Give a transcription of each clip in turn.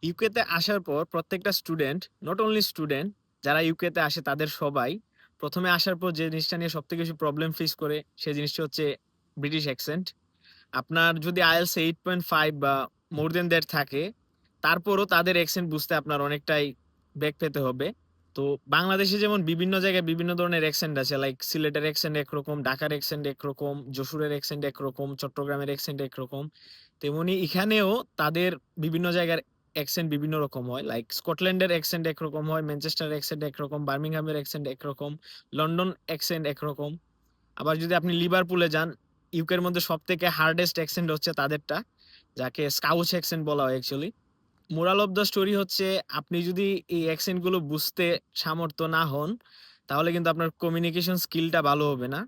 ইউকেতে আসার পর প্রত্যেকটা স্টুডেন্ট, নট অনলি স্টুডেন্ট, যারা ইউকেতে আসে তাদের সবাই প্রথমে আসার পর যে জিনিসটা নিয়ে সবথেকে বেশি প্রবলেম ফেস করে সেই জিনিসটা হচ্ছে ব্রিটিশ অ্যাকসেন্ট। আপনার যদি আইএলস 8.5 বা মোর দেন দ্যাট থাকে, তারপরও তাদের অ্যাকসেন্ট বুঝতে আপনার অনেকটাই বেগ পেতে হবে। তো বাংলাদেশে যেমন বিভিন্ন জায়গায় বিভিন্ন ধরনের অ্যাকসেন্ট আছে, লাইক সিলেটের অ্যাকসেন্ট একরকম, ঢাকার অ্যাকসেন্ট একরকম, যশোরের অ্যাকসেন্ট একরকম, চট্টগ্রামের অ্যাকসেন্ট একরকম। তেমনি এখানেও তাদের বিভিন্ন জায়গার অ্যাকসেন্ট বিভিন্ন রকম হয়, লাইক স্কটল্যান্ডের অ্যাকসেন্ট একরকম হয়, ম্যানচেস্টার অ্যাকসেন্ট একরকম, বার্মিংহামের অ্যাকসেন্ট একরকম, লন্ডন অ্যাকসেন্ট একরকম। আবার যদি আপনি লিভারপুলে যান, ইউকের মধ্যে সব থেকে হার্ডেস্ট অ্যাকসেন্ট হচ্ছে তাদেরটা, যাকে স্কাউচ অ্যাকসেন্ট বলা হয় actually. Moral of the story হচ্ছে, আপনি যদি এই অ্যাকসেন্ট গুলো বুঝতে সামর্থ্য না হন, তাহলে কিন্তু আপনার কমিউনিকেশন স্কিলটা ভালো হবে না।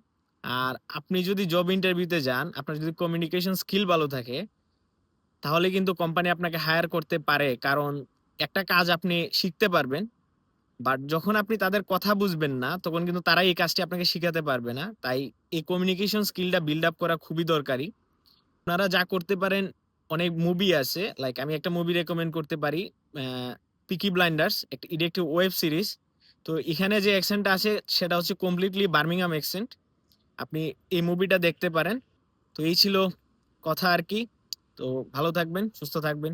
আর আপনি যদি জব ইন্টারভিউতে যান, আপনার যদি কমিউনিকেশন স্কিল ভালো থাকে, তাহলে কিন্তু কোম্পানি আপনাকে হায়ার করতে পারে, কারণ একটা কাজ আপনি শিখতে পারবেন। বাট যখন আপনি তাদের কথা বুঝবেন না, তখন কিন্তু তারা এই কাজটি আপনাকে শিখাতে পারবে না। তাই এই কমিউনিকেশন স্কিলটা বিল্ড আপ করা খুবই দরকারি। আপনারা যা করতে পারেন, অনেক মুভি আছে, লাইক আমি একটা মুভি রেকমেন্ড করতে পারি, পিকি ব্লাইন্ডার্স, এটা একটি ওয়েব সিরিজ। তো এখানে যে অ্যাকসেন্টটা আছে সেটা হচ্ছে কমপ্লিটলি বার্মিংহাম অ্যাকসেন্ট। আপনি এই মুভিটা দেখতে পারেন। তো এই ছিল কথা আর কি। তো ভালো থাকবেন, সুস্থ থাকবেন।